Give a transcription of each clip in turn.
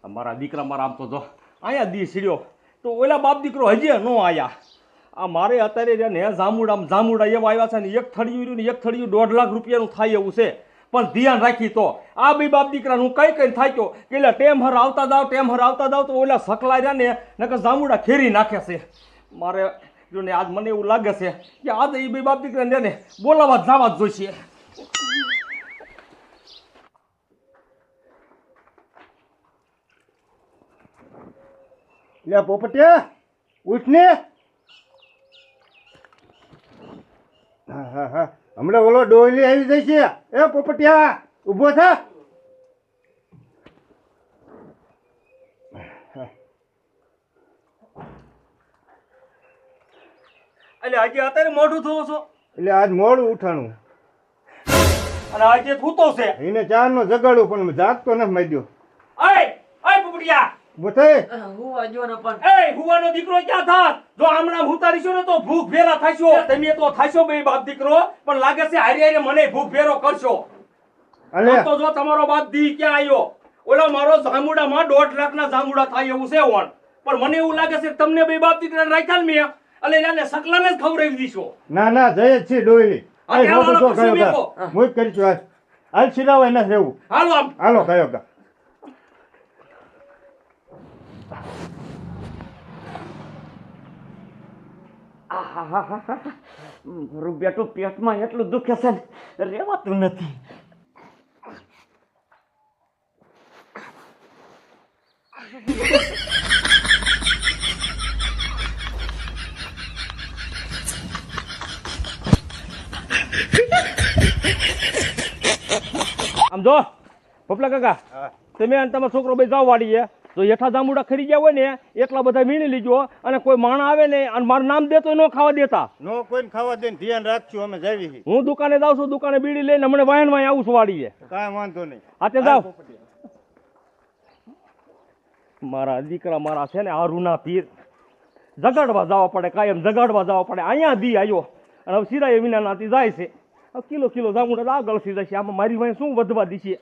મારા દીકરા મારા આમ તો જો અહીંયા દી સીડ્યો તો ઓલા બાપ દીકરો હજી ન આયા આ મારે અત્યારે ને જામુડા એવા આવ્યા છે ને એક થળિયું રહ્યું ને એક થળિયું 1.5 લાખ રૂપિયાનું થાય એવું છે પણ ધ્યાન રાખી તો આ બે બાપ દીકરાનું કઈ થાક્યો કે એટલે ટેમ હર આવતા જાવ તો ઓલા સકલા રહ્યા ને નકર જામુડા ખેરી નાખે છે મારે જો ને આજ મને એવું લાગે છે કે આજ એ બે બાપ દીકરાને ને બોલાવા જવા જ જોઈશે લે પોપટિયા ઉઠ ને હા હમણાં ઓલો ડોયલી આવી જાય છે એ પોપટિયા ઊભો થા એટલે આજે અત્યારે મોઢું ધોવો છો એટલે આજ મોડું ઉઠાણું અને આજે થૂતો છે એને ચારનો જગાડું પણ જાગતો નથી માર્યો ઓય પોપટિયા બોથે હુવા જો ને પણ એ હુવાનો દીકરો ક્યાં થાત જો હમણાં ઉતારીશો ને તો ભૂખ ભેરા થાશો તમે તો થાશો બે બાપ દીકરો પણ લાગે છે હારે મને ભૂખ ભેરો કરશો અલે તો જો તમારો બાપ દી ક્યાં આવ્યો ઓલો મારો જામુડામાં 1.5 લાખના જામુડા થાય એવું છે ઓણ પણ મને એવું લાગે છે તમને બે બાપ દીકરાને રાખ્યા ને મેં અલે એને સકલાને જ ખવડાવી દીશો ના જય જ છે ડોયલી આ મોટો તો કયો હું જ કરી છું હાલ સિરાવાય ન રહેવું હાલો કયો કા મારું બેટું પેટમાં એટલું દુખે છે ને રેવાતું નથી આમ જો પપલા કાકા તમે અને તમારો છોકરો બે જાવ વાડીએ જો હેઠા જામુડા ખરી ગયા હોય ને એટલા બધા વીણી લીજો અને કોઈ માણા આવે ને અને મારું નામ દે તો ન ખાવા દેતા નો કોઈને ખાવા દે ધ્યાન રાખજો અમે જાવી હું દુકાને જાઉં છું દુકાને બીડી લઈને હમણાં વાયન આવું છું વાડીએ કાંઈ વાંધો નહીં હાથે જાવ મારા દીકરા મારા છે ને હારુના પીર જગાડવા જવા પડે કાયમ જગાડવા જવા પડે અહીંયા દી આવ્યો અને હવે સિરાય વિના નાતી જાય છે કિલો જામુડા આગળ સી જશે આમાં મારી વાય શું વધવા દીશે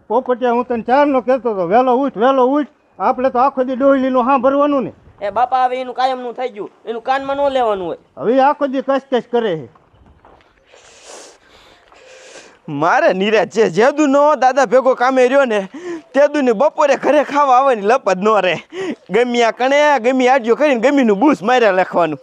પોપટિયા હું તને ચારનો કહેતો હતો વહેલો ઉઠ આપણે તો આખો દી ડોયલીનું હા ભરવાનું ને એ બાપા હવે એનું કાયમનું થઈ ગયું એનું કાનમાં ન લેવાનું હોય હવે આખો દી કસ કરે છે મારે નીરજ છે જેદુ નો દાદા ભેગો કામે રહ્યો ને તેદુ ને બપોરે ઘરે ખાવા આવવાની લપત ન રહે ગમ્યા કણે ગમી આડ્યો કરીને ગમીનું બૂસ માર્યા લખવાનું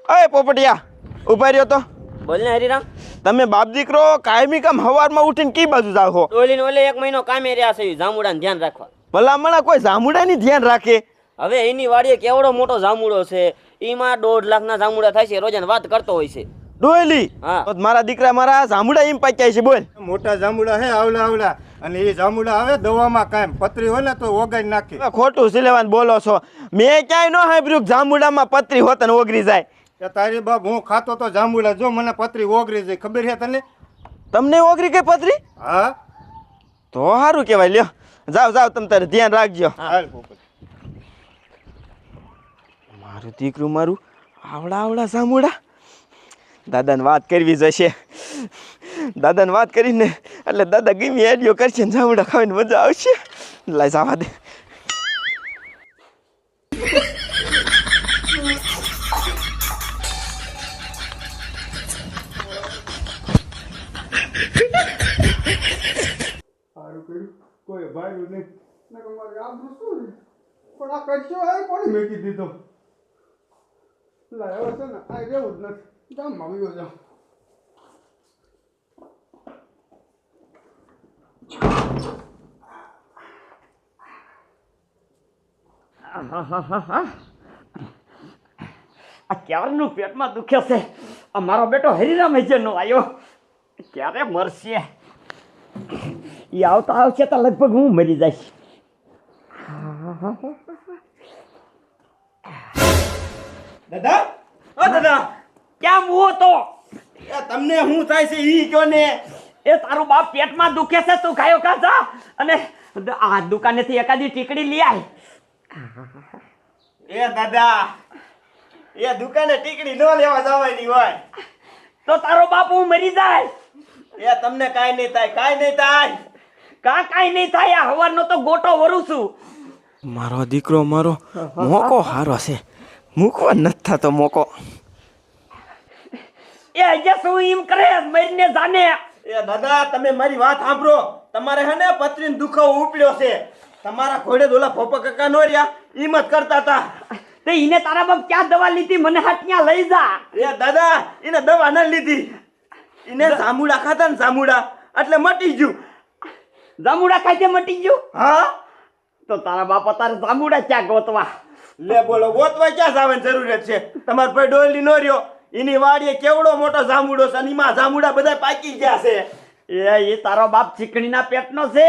અય પોપટિયા ઉભા રહ્યો તો બોલ ને હરિરામ તમે બાપ દીકરો કાયમી કામ હવારમાં ઉઠીને કઈ બાજુ જાવ છો ડોલીને ઓલે 1 મહિનો કામે રહ્યા છે જામુડાને ધ્યાન રાખવા ભલામણા કોઈ જામુડાની ધ્યાન રાખે હવે એની વાડીએ કેવડો મોટો જામુડો છે એમાં 1.5 લાખના જામુડા થાય છે રોજાને વાત કરતો હોય છે ડોયલી તો મારા દીકરા મારા જામુડા એમ પાક્યા છે બોલ મોટા જામુડા હે આવલા અને એ જામુડા આવે દવામાં કાયમ પતરી હોય ને તો ઓગાળી નાખે ખોટું સિલેવાન બોલો છો મેં ક્યાંય ન સાંભળ્યું જામુડામાં પતરી હોત ને ઓગરી જાય તારી બાપ હું ખાતો તો જાંબુડા જો મને પતરી ઓગરી જાય ખબર છે તને તમને ઓગરી કઈ પતરી હા તો સારું કહેવાય લ્યો જાવ તમે તારે ધ્યાન રાખજો મારું દીકરું મારું આવડા જાંબુડા દાદાને વાત કરવી જશે દાદાને વાત કરીને એટલે દાદા ગમી એડિયો કરશે ને જાંબુડા ખાવાની મજા આવશે લાય જવા દે કોઈ ભાઈ નહીં મારે આબરું શું પણ આ કરશો આ કોને મેકી દીધો લાવ્યો છે ને આ રહેવું જ નથી ગામમાં આવ્યો જાઉં આ ક્યારનું પેટમાં દુખે છે આ મારો બેટો હરિરામ હજેરનો આવ્યો ક્યારે મરશે એ આવશે તો લગભગ હું મરી જઈશ દાદા ક્યાં મુવો તો તમને શું થાય છે ઈ કયો ને એ તારું બાપ પેટમાં દુખે છે તું ખાયો ખાધા અને આ દુકાનેથી એકાદી ટીકડી લઈ આય એ દાદા એ દુકાને ટીકડી ન લેવા જવાની હોય તો તારો બાપ હું મરી જાય એ તમને કાંઈ નહીં થાય, કાંઈ નહીં થાય. કાંઈ નહીં થાય, આ હવારનો તો ગોટો વરું છું. મારો દીકરો મારો મોકો હારો છે, મૂકવા નથી થતો મોકો. એ આજે શું એમ કરે મરીને જાને. એ દાદા તમે મારી વાત સાંભળો. તમારે હે ને પત્રીનો દુખાવો ઉપડ્યો છે. તમારા ઘોડે ઓલા પોપા કાકા નો રહ્યા ઈમ જ કરતા હતા. તે ઈને તારા બાપ ક્યાં દવા લીધી મને હાથ ત્યાં લઈ જા. એ દાદા એને દવા ન લીધી, એને જામુડા ખાતા ને જામુડા એટલે મટી ગયું. જામુડા ખાઈ મટી ગયું. હા તો તારા બાપા તારે જામુડા ક્યાં ગોતવા. લે બોલો ગોતવા ક્યાં જવાની જરૂરત છે? તમાર ભાઈ ડોયલી નો રહ્યો, એની વાડીએ કેવડો મોટો જામુડો છે અને એમાં જામુડા બધા પાકી ગયા છે. એ તારો બાપ ચીકણીના પેટનો છે.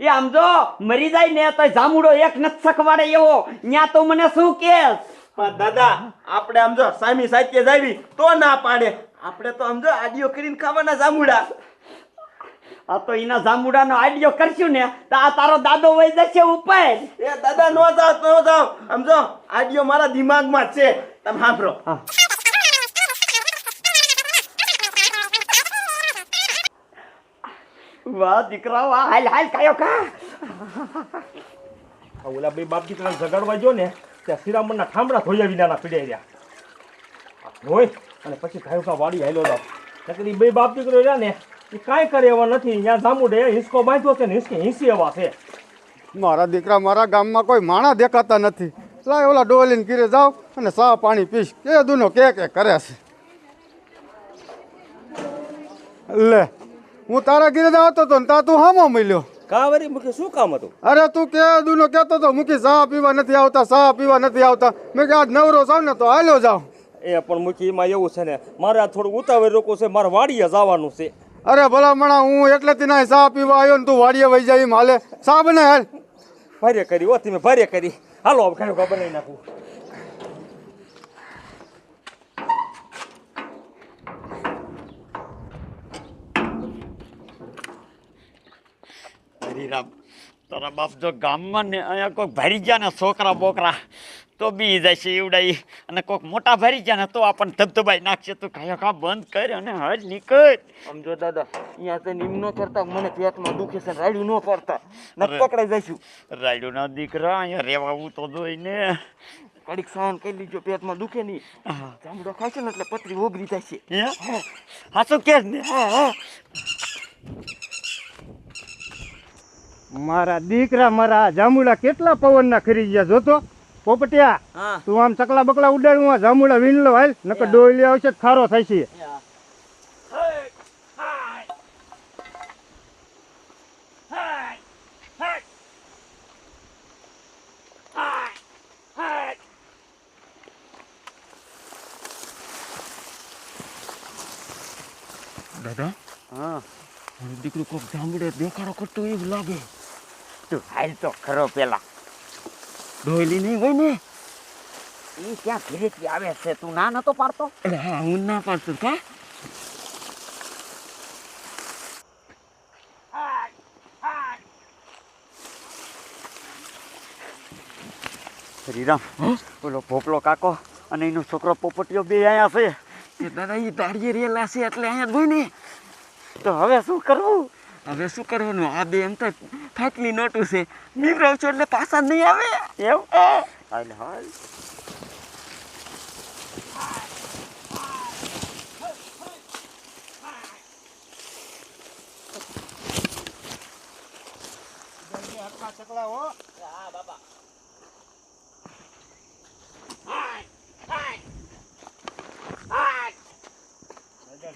એ આમ જો મરી જાય ને તો જામુડો એક નથી સખવાડે એવો. ન્યા તો મને શું કેસ? પણ દાદા આપણે આમ જો સામી સાચે જાવી તો ના પાડે. આપણે તો આમ જો આડીઓ કરીને ખાવાના જામુડા. આ તો એના જામુડાનો આઈડિયો કરશું ને તો આ તારો દાદો વઈ જશે ઉપર. એ દાદા નો જાવ આમ જો આડીઓ મારા દિમાગમાં જ છે. તમે સાંભળો. વાહ દીકરા વાહ, હાલ હાલ કાયો કા. ઓલા બે બાપ દીકરાને જગાડવા જો ને ત્યાં શ્રીરામના ઠામડા ધોયા વિનાના પીડાઈ રહ્યા હોય અને પછી ખાયો કા વાડી હાલ્યો જાવ. નકર ઈ બે બાપ દીકરો રહ્યા ને એ કાંઈ કરે એવા નથી. ત્યાં જામુડે હિંચકો બાંધ્યો છે ને હિંચકે હિંસી એવા છે. મારા દીકરા મારા ગામમાં કોઈ માણા દેખાતા નથી. લાય ઓલા ડોલીને ઘીરે જાવ અને ચા પાણી પીશ. કે દુનો કે કરે છે. લે હું તારા ઘીરે જ આવતો હતો ને તા તું હામો મળ્યો. કા વરી મુકે શું કામ હતું? અરે તું કે દુનો કહેતો હતો મૂકી ચા પીવા નથી આવતા, ચા પીવા નથી આવતા. મેં કે આજ નવરો જાવ ને તો હાલ્યો જાવ. એ પણ મૂકી એમાં એવું છે ને મારે આ થોડું ઉતાવળ રોકવું છે, મારે વાડીએ જવાનું છે. અરે ભલા મણા હું એટલેથી ના ચા પીવા આવ્યો ને તું વાડીએ વહી જાય એમ હાલે. ચા બને હાલ. ભારે કરી હો તમે ભારે કરી. હાલો હવે ખાયો કા બનાવી નાખું. હરીરામ તારા બાપ જો ગામમાં ને અહીંયા કોઈક ભરી ગયા ને છોકરા બોકરા તો બી જાય છે એવડાઈ, અને કોઈક મોટા ભરી ગયા ને તો આપણને ધબધબાઈ નાખશે. તું કાંઈ કા બંધ કર અને હાલ નીકળ. સમજો દાદા અહીંયા તો નિમ ન કરતા મને પેટમાં દુખે છે, રાડ્યું ન પડતા ન પકડાઈ જઈશું. રાયડું ના દીકરા અહીંયા રહેવાવું તો જોઈને કડીક સહન કરી લીજો, પેટમાં દુખે નહીં. જામડો ખાય છે ને એટલે પતરી ઓગરી જાય છે. હા શું કે ને મારા દીકરા મારા જામુડા કેટલા પવનના ખરી ગયા જોતો. પોપટિયા તું આમ ચકલા બકલા ઉડાડું જામુડા વીણલો હાલ નકર ડોયલી આવશે ખારો થાય છે. દાદા હા મારું દીકરું કોઈક જામડે દેખાડો કરતો એવું લાગે. તું હાલ તો ખરો પેલા. ડોયલી નહીં હોય ને? એ ક્યાં ઘરેથી આવે છે, તું ના નતો પાડતો? એટલે હા હું ના પાડતો કા. શ્રીરામ ઓલો ભોપલો કાકો અને એનો છોકરો પોપટીયો બે અહીંયા છે. તે દાદા એ દાડીએ રેલા છે એટલે અહીંયા જોઈ ને. તો હવે શું કરવું? હવે શું કરવાનું? આ બે એમ તો ફાટલી નોટું છે, નીકળાવ છો એટલે પાછા નહીં આવે એવું. હાલ હાલ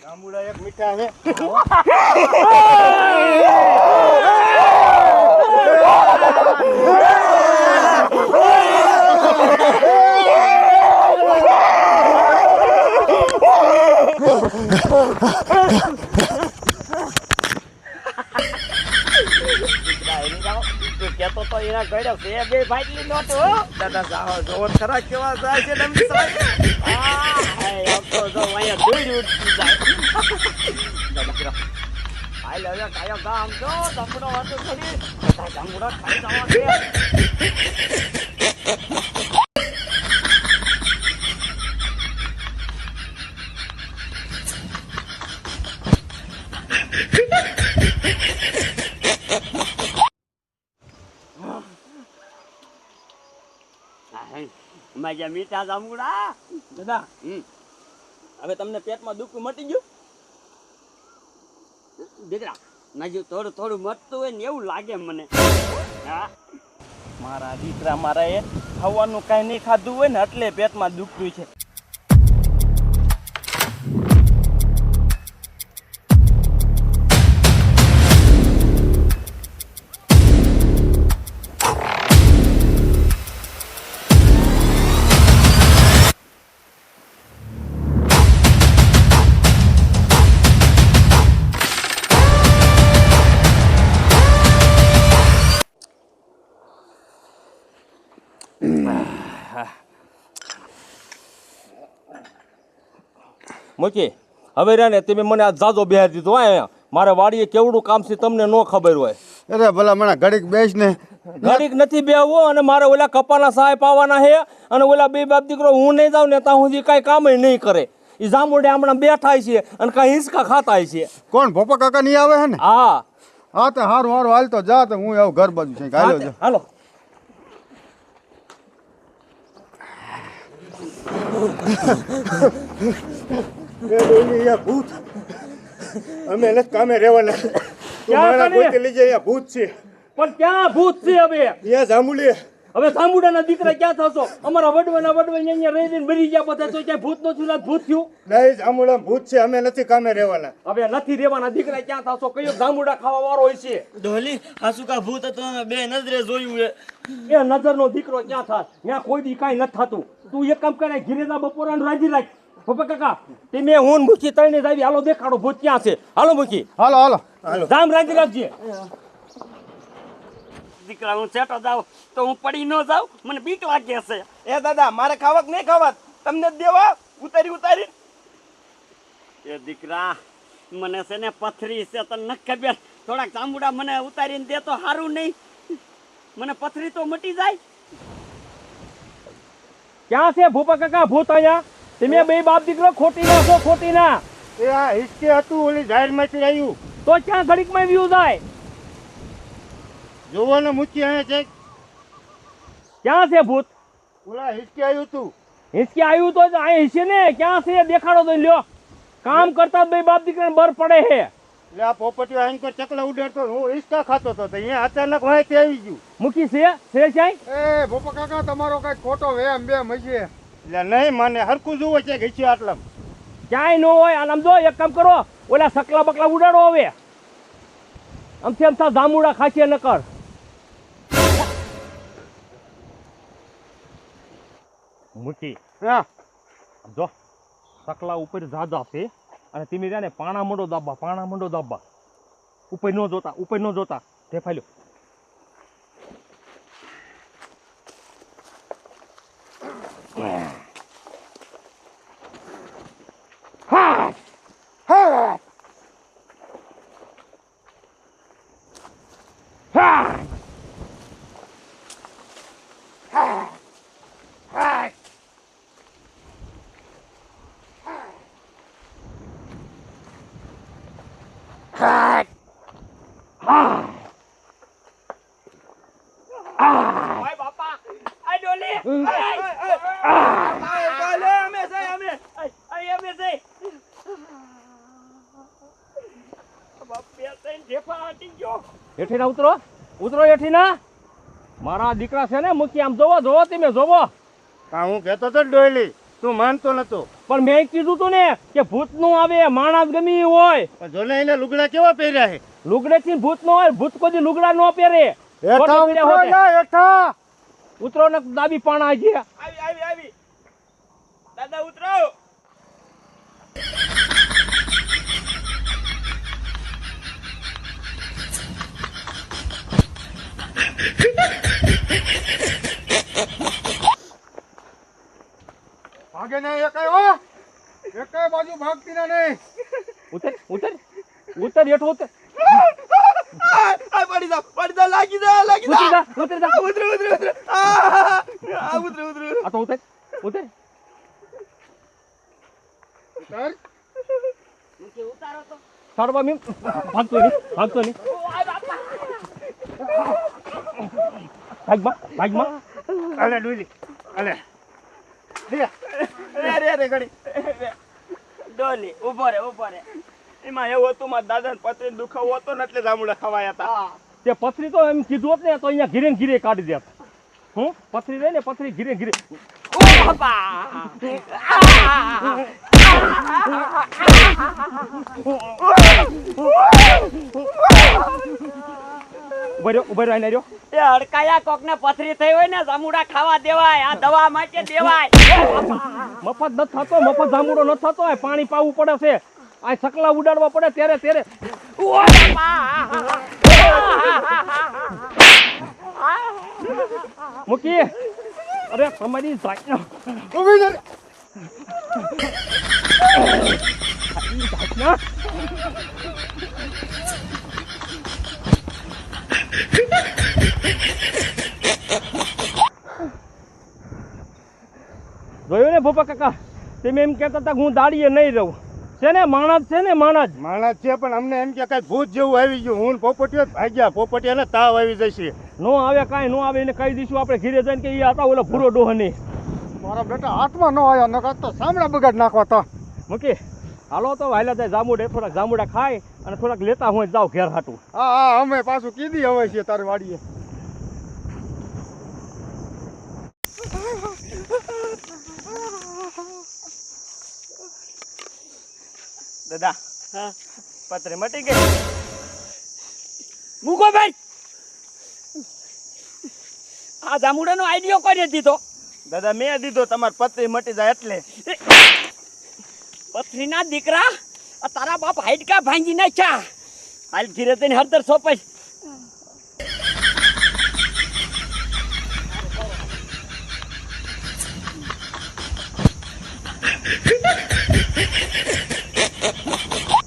જાંબુડા એક મીઠા છે. કેતો તો એના ગળ્યો છે બે ફાટલી નોટ. દાદા જાઓ જોવો ખરા કેવા જાય છે નમની સાહેબ. તો જો અહીંયા દૂર ઉઠી જાય. દાદા હાલ હવે કાયો ગામ તો જામુડો વાતો કરી જામુડો ખાઈ જવા દે. માગ્યા મીઠા જાંબુડા. દાદા હમ. હવે તમને પેટમાં દુખતું મટી ગયું? દીકરા નાજુ થોડું થોડું મરતું હોય ને એવું લાગે મને. હા મારા દીકરા મારા એ ખાવાનું કાંઈ નહીં ખાધું હોય ને એટલે પેટમાં દુખતું છે. મૂકી હવે રે ને તમે મને આ જાજો બેહાર દીધો હો અહીંયા. મારે વાડીએ કેવડું કામ છે તમને ન ખબર હોય. અરે ભલા મને ઘડીક બેસ ને. ઘડીક નથી બેહવો અને મારે ઓલા કપાના સહાય પાવાના છે અને ઓલા બે બાપ દીકરો હું નહીં જાઉં ને ત્યાં સુધી કાંઈ કામ નહીં કરે. એ જામુડે હમણાં બેઠા છે અને કાંઈ હિંચકા ખાતા છે. કોણ ભોપા કાકા નહીં આવે હે ને? હા હા તો હારું હારું હાલ તો જા તો હું આવું ઘર બાજુ છે હાલો જા. હાલો. ભૂત અમે નથી કામે રહેવાના. ક્યાં કને? લઈ જાય ભૂત છે. પણ ક્યાં ભૂત છે હવે? અહીંયા જાંબુલી. હવે જામુડાના દીકરા ક્યાં થશો? અમારા વડવાના વડવા અહીંયા રહી રહીને મરી ગયા બધા. તો ક્યાંય ભૂત નું થયું? ભૂત થયું નહીં જાંબુડા ભૂત છે. અમે નથી કામે રહેવાના. હવે નથી રેવાના દીકરા ક્યાં થશો? કયો જામુડા ખાવા વાળો હોય છે? ડોલી હાસુકા ભૂત હતો અમે બે નજરે જોયું એ. એ નજરનો દીકરો ક્યાં થાત? ત્યાં કોઈ દી કાંઈ નથી થતું. તું એક કામ કરે, ઘીરે જા બપોરાનું રાજી રાખ. પપ્પા કાકા તમે હું મૂકી તઈને જ આવી. હાલો દેખાડો ભૂત ક્યાં છે. હાલો મૂકી હાલો હાલો હાલો. જામ રાજી રાખજે. દીકરા હું સેટો જાઉં તો હું પડી ન જાઉં, મને બીક લાગે છે. એ દાદા મારે ખાવા કે નહીં ખાવા? તમને જ દેવા ઉતારી ઉતારી. એ દીકરા મને છે ને પથરી છે તને નથી ખબર. થોડાક જાંબુડા મને ઉતારીને દે તો સારું નહીં. મને પથરી તો મટી જાય. ક્યાં છે ભૂપા કાકા ભૂત અહીંયા? તમે બે બાપ દીકરો ખોટી ના છો, ખોટી ના. એ આ હિસ્કે હતું ઓલી જાહેરમાંથી આવ્યું. તો ક્યાં ઘડીકમાં વ્યૂ જાય? જોવો ને મૂકી અહીંયા છે. ક્યાં છે ભૂત? ઓલા હિસ્કે આવ્યું તું. હિંચકે આવ્યું તો અહીં હિંચે ને ક્યાં છે દેખાડો તો લ્યો. કામ કરતા જ બે બાપ દીકરાને બર પડે છે. એટલે આ પોપટીઓ આઈને કોઈ ચકલા ઉડાડતો હું હિસ્કા ખાતો હતો તો અહીંયા અચાનક માહિતી આવી ગયું. મૂકી છે સાહેબ? એ ભોપા કાકા તમારો કઈ ખોટો વેમ બેમ હશે. એટલે નહીં મને હરખું જોવો છે કે હિસ્સે આટલા ક્યાંય ન હોય. આમ જો એક કામ કરો, ઓલા સકલા બકલા ઉડાડો. હવે આમથી આમ જામુડા ખાશે નકર. મૂકી હા જો સકલા ઉપર જાજા છે અને તમે ત્યાં ને પાણા મંડો દાબા, પાણા મંડો દાબા. ઉપર ન જોતા, ઉપર ન જોતા. તે ફાલ્યો. હા હા હા હેઠી ના ઉતરો, ઉતરો હેઠી ના. મારા દીકરા છે ને મૂકી આમ જોવો જોવો તમે જોવો. હું કહેતો તો ડોયલી તું માનતો નતો. પણ મેં કીધું તું ને કે ભૂત નું આવે, માણસ ગમી હોય. પણ જોને એને લુગડા કેવા પહેર્યા છે. લુગડે થી ભૂત નો હોય. ભૂત કોઈ લુગડા ન પહેરે. હેઠા ઉતરો જા હેઠા. ઉતરો ને દાબી પાણા છે. આવી આવી આવી દાદા ઉતરો. ભાગે નહીં એકાય એકાય બાજુ ભાગતી ના નહીં. ઉતર ઉતર ઉતર હેઠો ઉતર. આ પડી જા લાગી જા ઉતરી જા, ઉતરી જા. ઉતરો ઉતરો ઉતરો આ ઉતરો ઉતરો આ તો ઉતર ઉતર. ઉતાર. ઉતારો તો સારવા મેં ભાગતો નહીં, ભાગતો નહીં. ભાગમાં ભાગમાં. અલે ડોયલી અલે રે ઘડી ડોલી ઊભો રે એમાં એવું હતું મારા દાદાને પથરીનો દુખાવો હતો ને એટલે જાંબુડા ખવાયા હતા. તે પથરી તો એમ કીધું હોત ને તો અહીંયા ઘીરે ને ઘીરે કાઢી દેત. હું પથરી રહી ને પથરી ઘીરે ને ઘીરે. ઓ બાપા ઉભા રહ્યો આઈને રહ્યો. એ હડકાયા કોક ને પથરી થઈ હોય ને જામુડા ખાવા દેવાય, આ દવા માટે દેવાય. મફત નથી થતો, મફત જાંબુડો નથી થતો. આ પાણી પાવું પડે છે, આ સકલા ઉડાડવા પડે ત્યારે ઓ બાપા મૂકી. અરે તમારી જાતના ઊભી રહે. જાતના જોયું ને ભોપા કાકા, તમે એમ કહેતા હતા કે હું દાડીએ નહીં રહું. છે ને માણસ છે ને માણસ. માણસ છે પણ અમને એમ કે કઈ ભૂત જેવું આવી ગયું. હું ને પોપટીઓ જ ભાગ્યા. પોપટીયાને તાવ આવી જશે. નો આવે કાંઈ નો આવે એને કહી દઈશું આપણે ઘીરે જઈને કે એ હતા ઓલો ભૂરો ડોહની. મારા બેટા હાથમાં ન આવ્યા નકર તો સામડા બગાડ નાખવા તો. મૂકી હાલો તો હાલ્યા જાય જાંબુડે, થોડાક જાંબુડા ખાય અને થોડાક લેતા હું જાઉં ઘેર હાટું. હા અમે પાછું કીધી હવે છે તારી વાડીએ. દાદા હા પથરી મટી ગઈ. મૂકો ભાઈ, આ જામુડાનો આઈડિયો કોને દીધો? દાદા મેં દીધો, તમારી પથરી મટી જાય એટલે. પથરીના દીકરા, આ તારા બાપ હાઈડકા ભાંગી નાખ્યા. હાલ ઘીરે જઈને હળદર સોંપાઈ.